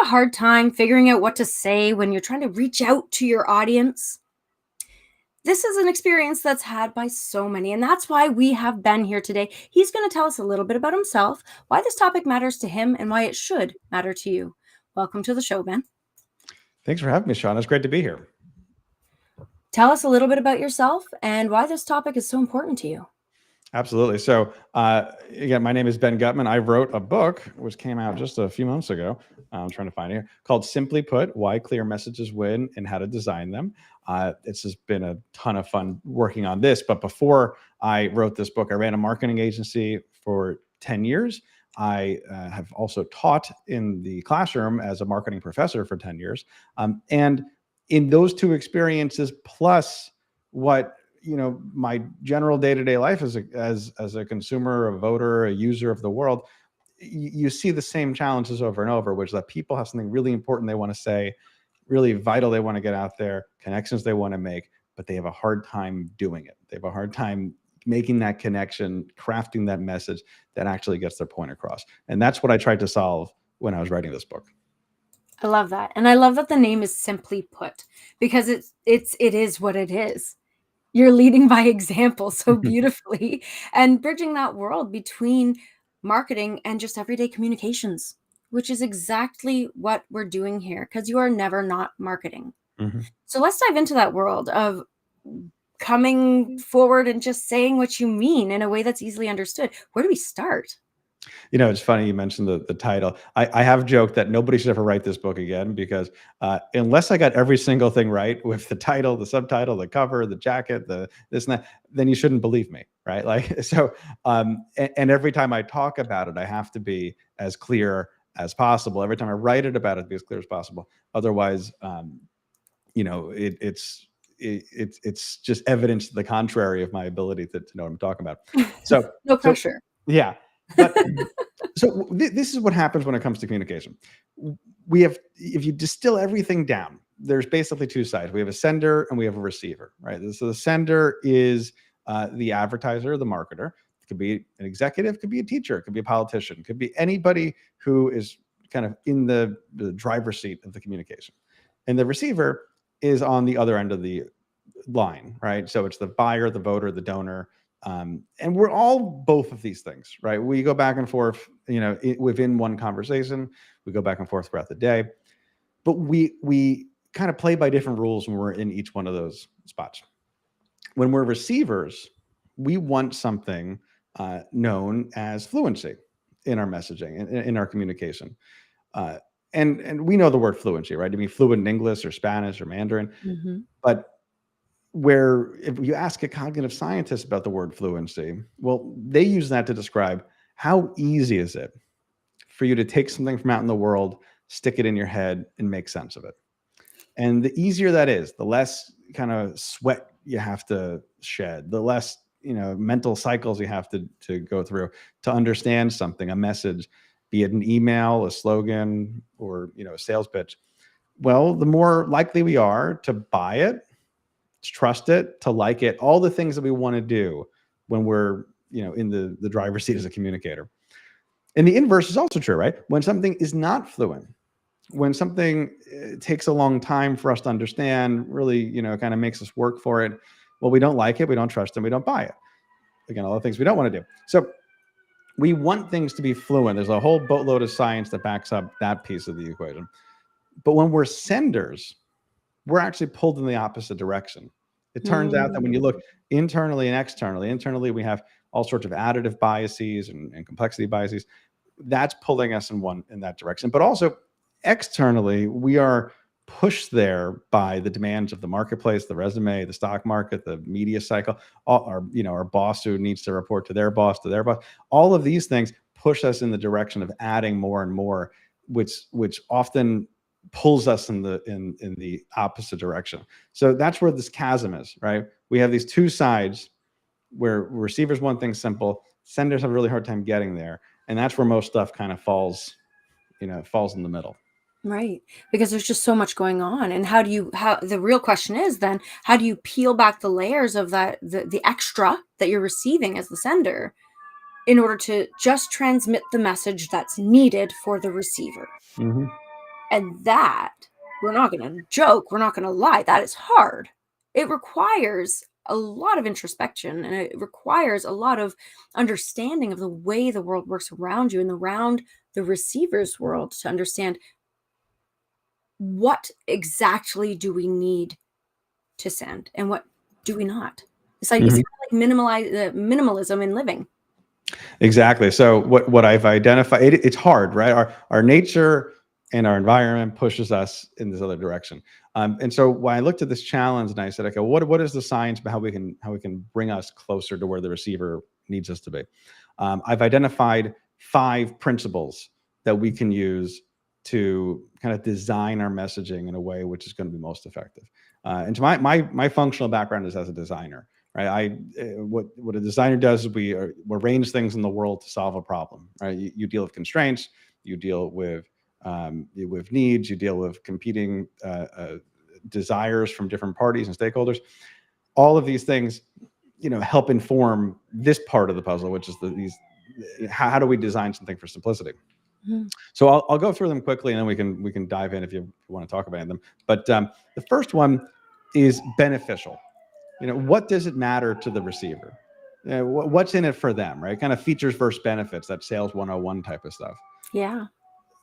hard time figuring out what to say when you're trying to reach out to your audience? This is an experience that's had by so many, and that's why we have Ben here today. He's going to tell us a little bit about himself, why this topic matters to him, and why it should matter to you. Welcome to the show, Ben. Thanks for having me, Sean. It's great to be here. Tell us a little bit about yourself and why this topic is so important to you. Absolutely. So, again, my name is Ben Guttmann. I wrote a book, which came out just a few months ago. I'm trying to find it here, called Simply Put, Why Clear Messages Win and How to Design Them. It's just been a ton of fun working on this. But before I wrote this book, I ran a marketing agency for 10 years. I have also taught in the classroom as a marketing professor for 10 years. And in those two experiences, plus what my general day-to-day life as a consumer, a voter, a user of the world, you see the same challenges over and over, which is that people have something really important they want to say, really vital they want to get out there, connections they want to make, but they have a hard time doing it. They have a hard time making that connection, crafting that message that actually gets their point across. And that's what I tried to solve when I was writing this book. I love that. And I love that the name is Simply Put, because it is what it is. You're leading by example so beautifully and bridging that world between marketing and just everyday communications, which is exactly what we're doing here, because you are never not marketing. Mm-hmm. So let's dive into that world of coming forward and just saying what you mean in a way that's easily understood. Where do we start? It's funny you mentioned the title. I have joked that nobody should ever write this book again, because unless I got every single thing right with the title, the subtitle, the cover, the jacket, the this and that, then you shouldn't believe me, right? Like, so, and every time I talk about it, I have to be as clear as possible. Every time I write it about it, be as clear as possible. Otherwise, it's just evidence to the contrary of my ability to know what I'm talking about. So no pressure. Yeah. But so this is what happens when it comes to communication. If you distill everything down, there's basically two sides. We have a sender and we have a receiver, right? So the sender is the advertiser, the marketer. It could be an executive, it could be a teacher, it could be a politician, it could be anybody who is kind of in the driver's seat of the communication. And the receiver is on the other end of the line, right? So it's the buyer, the voter, the donor. And we're all both of these things, right? We go back and forth, within one conversation, we go back and forth throughout the day, but we kind of play by different rules when we're in each one of those spots. When we're receivers, we want something known as fluency in our messaging, in our communication. And we know the word fluency, right? To be fluent in English or Spanish or Mandarin, but where if you ask a cognitive scientist about the word fluency, well, they use that to describe how easy is it for you to take something from out in the world, stick it in your head, and make sense of it. And the easier that is, the less kind of sweat you have to shed, the less mental cycles you have to go through to understand something, a message, be it an email, a slogan, or a sales pitch. Well, the more likely we are to buy it, to trust it, to like it, all the things that we want to do when we're in the driver's seat as a communicator. And the inverse is also true, right? When something is not fluent, when something takes a long time for us to understand, really kind of makes us work for it, well, we don't like it, we don't trust it, we don't buy it. Again, all the things we don't want to do. So we want things to be fluent. There's a whole boatload of science that backs up that piece of the equation. But when we're senders, we're actually pulled in the opposite direction. It turns out that when you look internally and externally, we have all sorts of additive biases and complexity biases. That's pulling us in that direction. But also externally, we are pushed there by the demands of the marketplace, the resume, the stock market, the media cycle, our boss who needs to report to their boss, all of these things push us in the direction of adding more and more, which often pulls us in the opposite direction. So that's where this chasm is, right? We have these two sides where receivers want things simple, senders have a really hard time getting there, and that's where most stuff kind of falls in the middle. Right, because there's just so much going on. And how the real question is then, how do you peel back the layers of that, the extra that you're receiving as the sender, in order to just transmit the message that's needed for the receiver? And that, we're not going to joke, we're not going to lie, that is hard. It requires a lot of introspection, and it requires a lot of understanding of the way the world works around you and around the receiver's world, to understand what exactly do we need to send and what do we not. It's like, it's kind of like minimalism in living. Exactly. So what I've identified, it's hard, right? Our nature and our environment pushes us in this other direction. And so when I looked at this challenge and I said, okay, what is the science about how we can bring us closer to where the receiver needs us to be? I've identified 5 principles that we can use to kind of design our messaging in a way which is going to be most effective. And to my functional background is as a designer. Right. What a designer does is we arrange things in the world to solve a problem. Right. You deal with constraints. You deal with needs. You deal with competing desires from different parties and stakeholders. All of these things, help inform this part of the puzzle, which is how do we design something for simplicity? Mm-hmm. So I'll go through them quickly, and then we can dive in if you want to talk about them. But the first one is beneficial. What does it matter to the receiver? What's in it for them, right? Kind of features versus benefits, that sales 101 type of stuff. Yeah.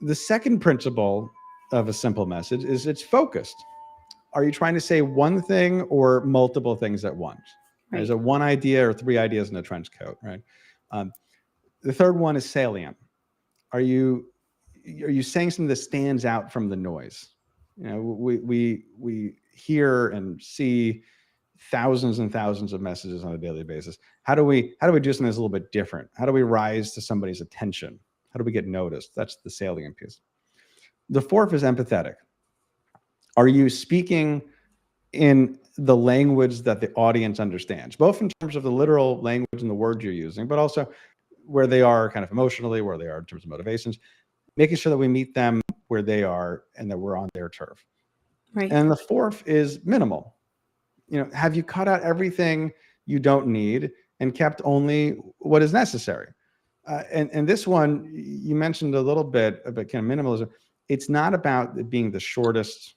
The second principle of a simple message is it's focused. Are you trying to say one thing or multiple things at once? Right. Is it one idea or 3 ideas in a trench coat, right? The third one is salient. Are you saying something that stands out from the noise? We hear and see thousands and thousands of messages on a daily basis. How do we do something that's a little bit different? How do we rise to somebody's attention? How do we get noticed? That's the salient piece. The fourth is empathetic. Are you speaking in the language that the audience understands, both in terms of the literal language and the words you're using, but also where they are kind of emotionally, where they are in terms of motivations, making sure that we meet them where they are and that we're on their turf. Right. And the fourth is minimal. Have you cut out everything you don't need and kept only what is necessary? And this one, you mentioned a little bit about kind of minimalism. It's not about it being the shortest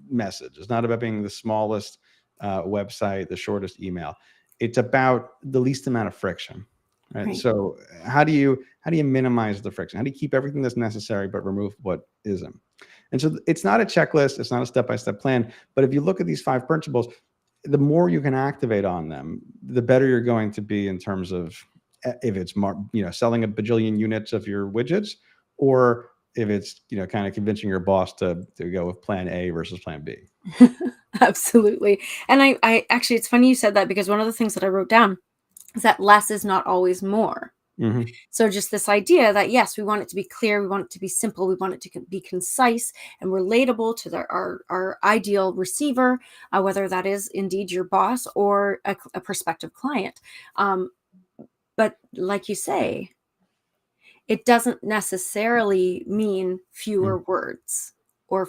message. It's not about being the smallest website, the shortest email. It's about the least amount of friction. Right? So how do you minimize the friction? How do you keep everything that's necessary but remove what isn't? And so it's not a checklist. It's not a step-by-step plan. But if you look at these 5 principles, the more you can activate on them, the better you're going to be in terms of if it's selling a bajillion units of your widgets, or if it's kind of convincing your boss to go with plan A versus plan B. Absolutely. And I actually, it's funny you said that, because one of the things that I wrote down is that less is not always more. Mm-hmm. So just this idea that, yes, we want it to be clear, we want it to be simple, we want it to be concise and relatable to our ideal receiver, whether that is indeed your boss or a prospective client. But like you say, it doesn't necessarily mean fewer words or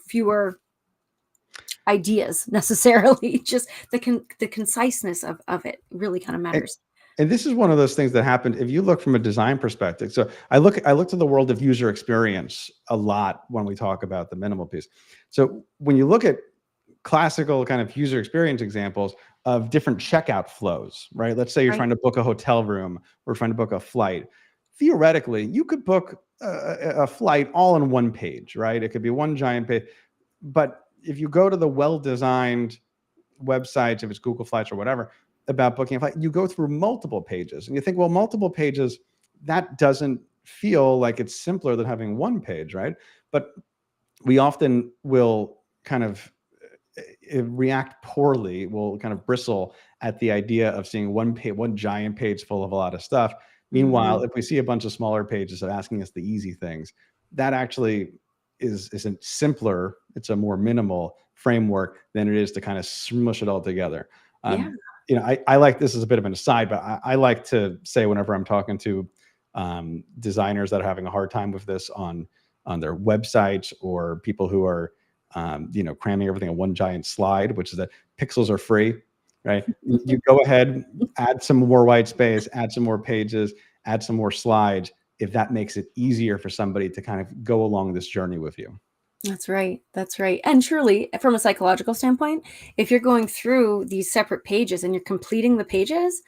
fewer ideas necessarily. Just the conciseness of it really kind of matters. And this is one of those things that happened if you look from a design perspective. So I look to the world of user experience a lot when we talk about the minimal piece. So when you look at classical kind of user experience examples of different checkout flows, right? Let's say you're trying to book a hotel room or trying to book a flight. Theoretically, you could book a flight all on one page, right? It could be one giant page. But if you go to the well-designed websites, if it's Google Flights or whatever, about booking a flight, you go through multiple pages and you think, well, multiple pages, that doesn't feel like it's simpler than having one page, right? But we often will kind of react poorly, will kind of bristle at the idea of seeing one giant page full of a lot of stuff. Meanwhile, if we see a bunch of smaller pages of asking us the easy things, that actually isn't simpler. It's a more minimal framework than it is to kind of smush it all together. I like, this is a bit of an aside, but I like to say whenever I'm talking to designers that are having a hard time with this on their websites, or people who are cramming everything in one giant slide, which is that pixels are free, right? You go ahead, add some more white space, add some more pages, add some more slides. if that makes it easier for somebody to kind of go along this journey with you. That's right. That's right. And truly, from a psychological standpoint, if you're going through these separate pages and you're completing the pages,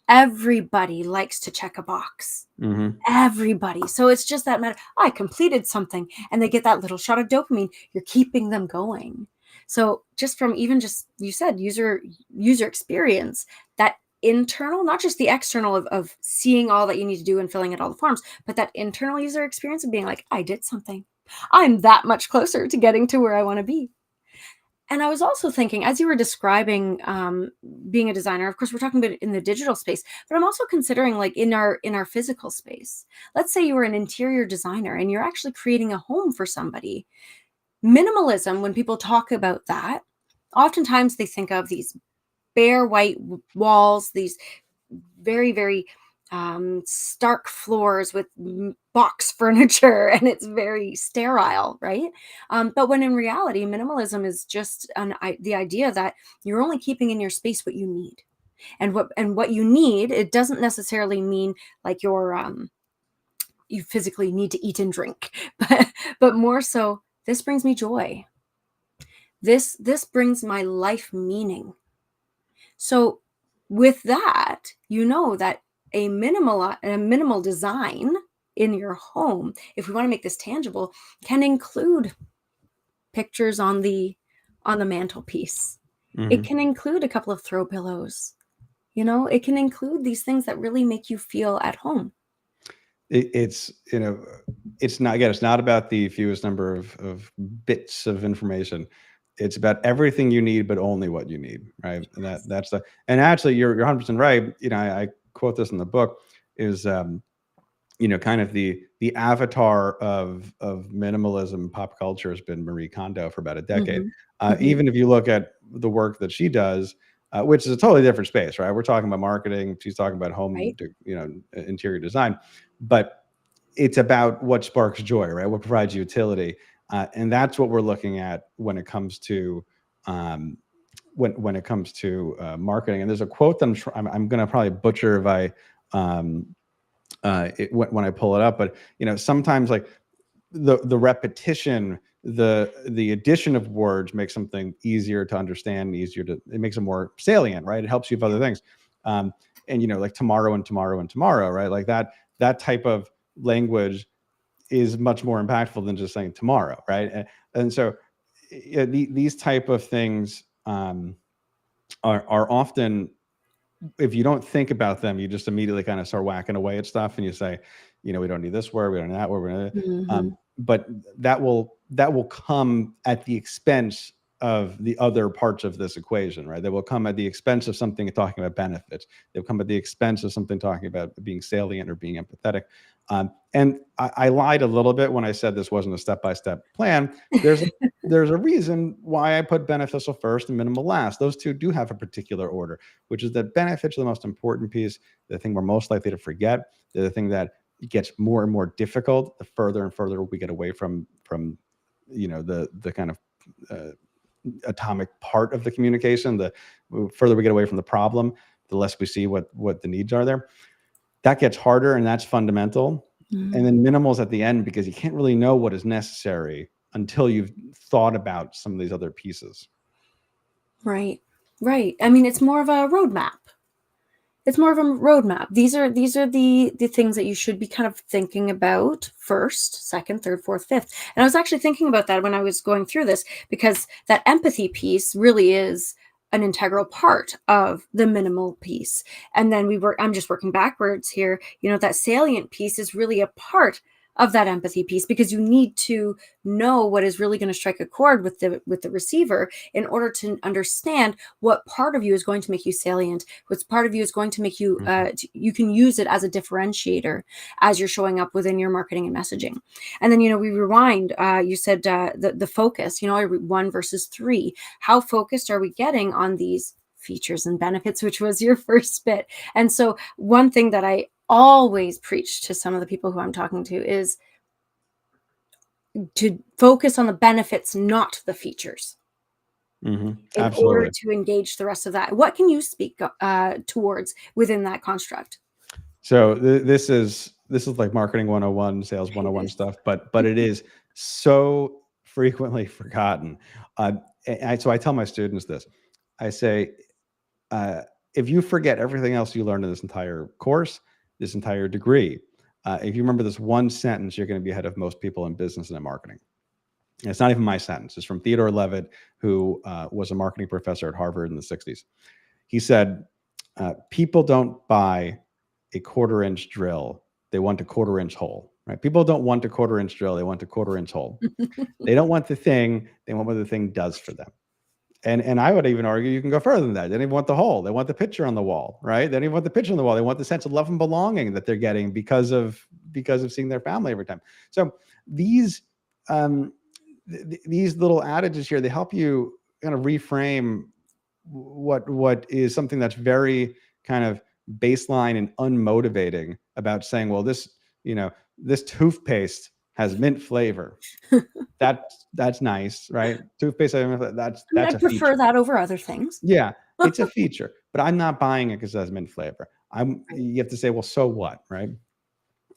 everybody likes to check a box. Mm-hmm. Everybody. So it's just that matter. I completed something, and they get that little shot of dopamine. You're keeping them going. So just from even just, you said, user experience, that internal, not just the external of seeing all that you need to do and filling out all the forms, but that internal user experience of being like, I did something. I'm that much closer to getting to where I want to be. And I was also thinking, as you were describing being a designer, of course, we're talking about in the digital space, but I'm also considering like in our physical space. Let's say you were an interior designer and you're actually creating a home for somebody. Minimalism, when people talk about that, oftentimes they think of these bare white walls, these very, very stark floors with box furniture, and it's very sterile, right? But when in reality, minimalism is just the idea that you're only keeping in your space what you need, and what you need. It doesn't necessarily mean like you physically need to eat and drink, but more so, this brings me joy. This brings my life meaning. So with that, you know that a minimal design in your home, if we want to make this tangible, can include pictures on the mantelpiece. Mm-hmm. It can include a couple of throw pillows. It can include these things that really make you feel at home. It's it's not, again, it's not about the fewest number of bits of information. It's about everything you need, but only what you need, right? And that's the, and actually you're 100% right. I quote this in the book, is kind of the avatar of minimalism pop culture has been Marie Kondo for about a decade. Even if you look at the work that she does, which is a totally different space, right? We're talking about marketing. She's talking about home, Right. interior design, but it's about what sparks joy, right? What provides utility, and that's what we're looking at when it comes to when it comes to marketing. And there's a quote that I'm going to probably butcher if I when I pull it up, but sometimes like the repetition, the addition of words makes something easier to understand, it makes it more salient, right? It helps you with other things. And like tomorrow and tomorrow and tomorrow, right? Like that type of language is much more impactful than just saying tomorrow, right? And so these type of things are often, if you don't think about them, you just immediately kind of start whacking away at stuff, and you say, we don't need this word, we don't need that word, but that will come at the expense of the other parts of this equation, right? That will come at the expense of something talking about benefits. They'll come at the expense of something talking about being salient or being empathetic. And I lied a little bit when I said this wasn't a step-by-step plan. There's a reason why I put beneficial first and minimal last. Those two do have a particular order, which is that benefits are the most important piece, the thing we're most likely to forget, the thing that gets more and more difficult the further and further we get away from the kind of atomic part of the communication. The further we get away from the problem, the less we see what the needs are there. That gets harder, and that's fundamental. And then minimal's at the end, because you can't really know what is necessary until you've thought about some of these other pieces. Right. I mean, it's more of a roadmap. These are the things that you should be kind of thinking about first, second, third, fourth, fifth. And I was actually thinking about that when I was going through this, because that empathy piece really is an integral part of the minimal piece. And then I'm just working backwards here. That salient piece is really a part of that empathy piece, because you need to know what is really going to strike a chord with the receiver in order to understand what part of you is going to make you salient, what part of you is going to make you you can use it as a differentiator as you're showing up within your marketing and messaging. And then we rewind. You said the focus. 1 versus 3. How focused are we getting on these features and benefits, which was your first bit? And so one thing that I always preach to some of the people who I'm talking to is to focus on the benefits, not the features, in order to engage the rest of that. What can you speak towards within that construct? So this is this is like marketing 101, sales 101 Yes. stuff, but it is so frequently forgotten. So I tell my students this. I say, if you forget everything else you learned in this entire course, this entire degree, if you remember this one sentence, you're going to be ahead of most people in business and in marketing. And it's not even my sentence. It's from Theodore Levitt, who was a marketing professor at Harvard in the 60s. He said, people don't buy a quarter-inch drill. They want a quarter-inch hole. Right? People don't want a quarter-inch drill. They want a quarter-inch hole. They don't want the thing. They want what the thing does for them. And I would even argue you can go further than that. They don't even want the hole. They want the picture on the wall, right? They don't even want the picture on the wall. They want the sense of love and belonging that they're getting because of seeing their family every time. So these these little adages here, they help you kind of reframe what is something that's very kind of baseline and unmotivating about saying, well, this toothpaste has mint flavor. That's nice, right? Toothpaste, that's I mean, I a prefer feature. that over other things. Yeah, it's a feature, but I'm not buying it because it has mint flavor. You have to say, well, so what, right?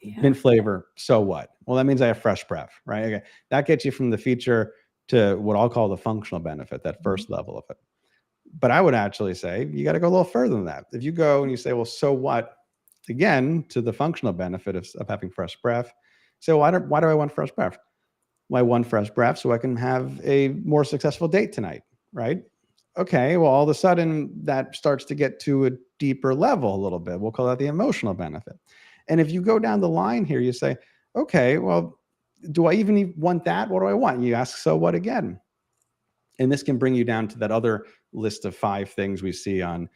Yeah. Mint flavor, so what? Well, that means I have fresh breath, right? Okay, that gets you from the feature to what I'll call the functional benefit, that first level of it. But I would actually say you got to go a little further than that. If you go and you say, well, so what? Again, to the functional benefit of having fresh breath. So why do I want fresh breath? Well, I want fresh breath so I can have a more successful date tonight, right? Okay, well, all of a sudden that starts to get to a deeper level a little bit. We'll call that the emotional benefit. And if you go down the line here, you say, okay, well, do I even want that? What do I want? You ask, so what again? And this can bring you down to that other list of 5 things we see on,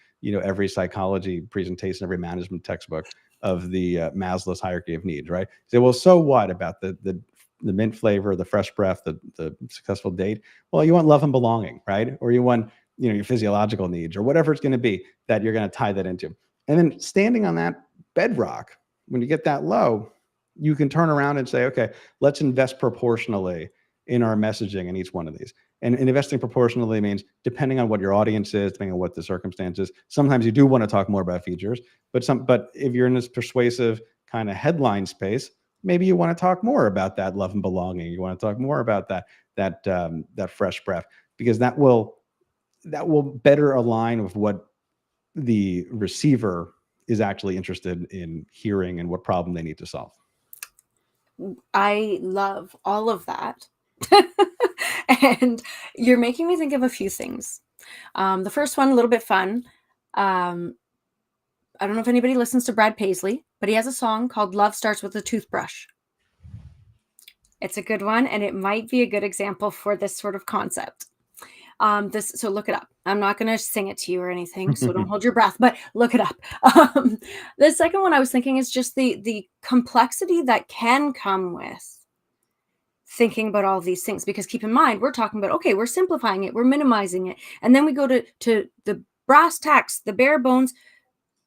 every psychology presentation, every management textbook of the Maslow's hierarchy of needs, right? Say, well, so what about the mint flavor, the fresh breath, the successful date? Well, you want love and belonging, right? Or you want, your physiological needs or whatever it's going to be that you're going to tie that into. And then standing on that bedrock, when you get that low, you can turn around and say, okay, let's invest proportionally in our messaging in each one of these. And investing proportionally means depending on what your audience is, depending on what the circumstances, sometimes you do want to talk more about features, but if you're in this persuasive kind of headline space, maybe you want to talk more about that love and belonging. You want to talk more about that fresh breath, because that will better align with what the receiver is actually interested in hearing and what problem they need to solve. I love all of that. And you're making me think of a few things. The first one, a little bit fun. I don't know if anybody listens to Brad Paisley, but he has a song called Love Starts with a Toothbrush. It's a good one, and it might be a good example for this sort of concept. So look it up. I'm not going to sing it to you or anything, so don't hold your breath, but look it up. The second one I was thinking is just the complexity that can come with thinking about all these things, because keep in mind, we're talking about, okay, we're simplifying it, we're minimizing it. And then we go to the brass tacks, the bare bones,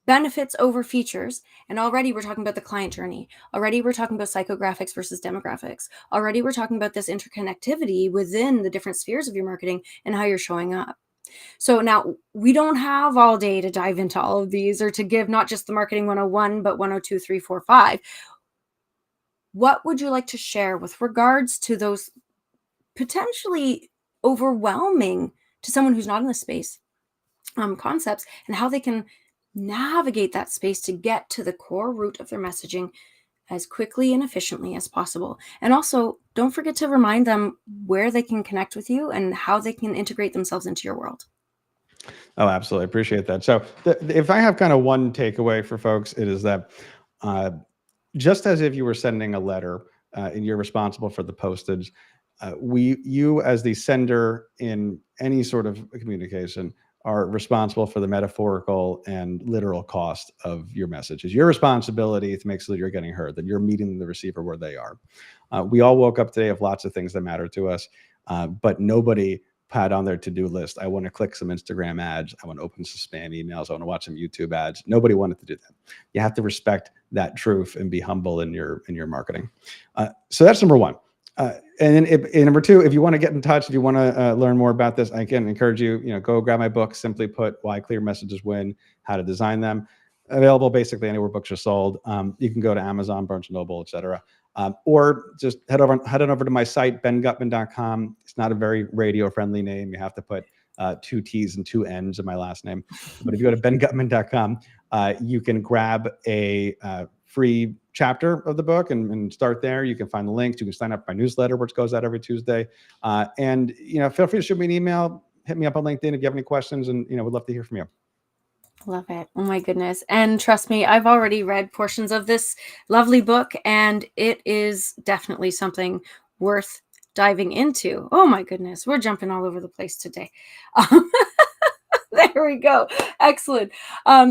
benefits over features. And already we're talking about the client journey. Already we're talking about psychographics versus demographics. Already we're talking about this interconnectivity within the different spheres of your marketing and how you're showing up. So now we don't have all day to dive into all of these or to give not just the marketing 101, but 102, 3, 4, 5. What would you like to share with regards to those potentially overwhelming to someone who's not in the space concepts, and how they can navigate that space to get to the core root of their messaging as quickly and efficiently as possible? And also, don't forget to remind them where they can connect with you and how they can integrate themselves into your world. Oh, absolutely. Appreciate that. So if I have kind of one takeaway for folks, it is that just as if you were sending a letter and you're responsible for the postage, you as the sender in any sort of communication are responsible for the metaphorical and literal cost of your message. It's your responsibility to make sure that you're getting heard, that you're meeting the receiver where they are. We all woke up today with lots of things that matter to us, but nobody had on their to-do list, I want to click some Instagram ads, I want to open some spam emails, I want to watch some YouTube ads. Nobody wanted to do that. You have to respect that truth and be humble in your marketing. So that's number one. And then number two, if you want to get in touch, if you want to learn more about this, I can encourage you, go grab my book, Simply Put, Why Clear Messages Win, How to Design Them. available basically anywhere books are sold. You can go to Amazon, Barnes & Noble, etc. Or just head on over to my site, benguttmann.com. It's not a very radio-friendly name. You have to put 2 T's and 2 N's in my last name. But if you go to benguttmann.com, you can grab a free chapter of the book and start there. You can find the links. You can sign up for my newsletter, which goes out every Tuesday. And feel free to shoot me an email. Hit me up on LinkedIn if you have any questions, and we'd love to hear from you. Love it. Oh my goodness. And trust me, I've already read portions of this lovely book, and it is definitely something worth diving into. Oh my goodness. We're jumping all over the place today. There we go. Excellent.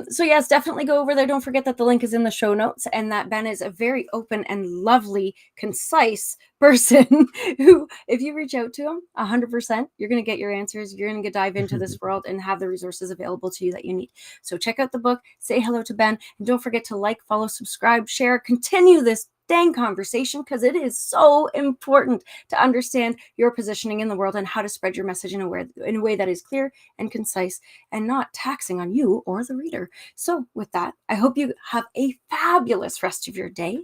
So yes, definitely go over there. Don't forget that the link is in the show notes, and that Ben is a very open and lovely, concise person who, if you reach out to him 100%, you're going to get your answers. You're going to dive into this world and have the resources available to you that you need. So check out the book, say hello to Ben, and don't forget to like, follow, subscribe, share, continue this dang conversation, because it is so important to understand your positioning in the world and how to spread your message in a way that is clear and concise and not taxing on you or the reader. So with that, I hope you have a fabulous rest of your day.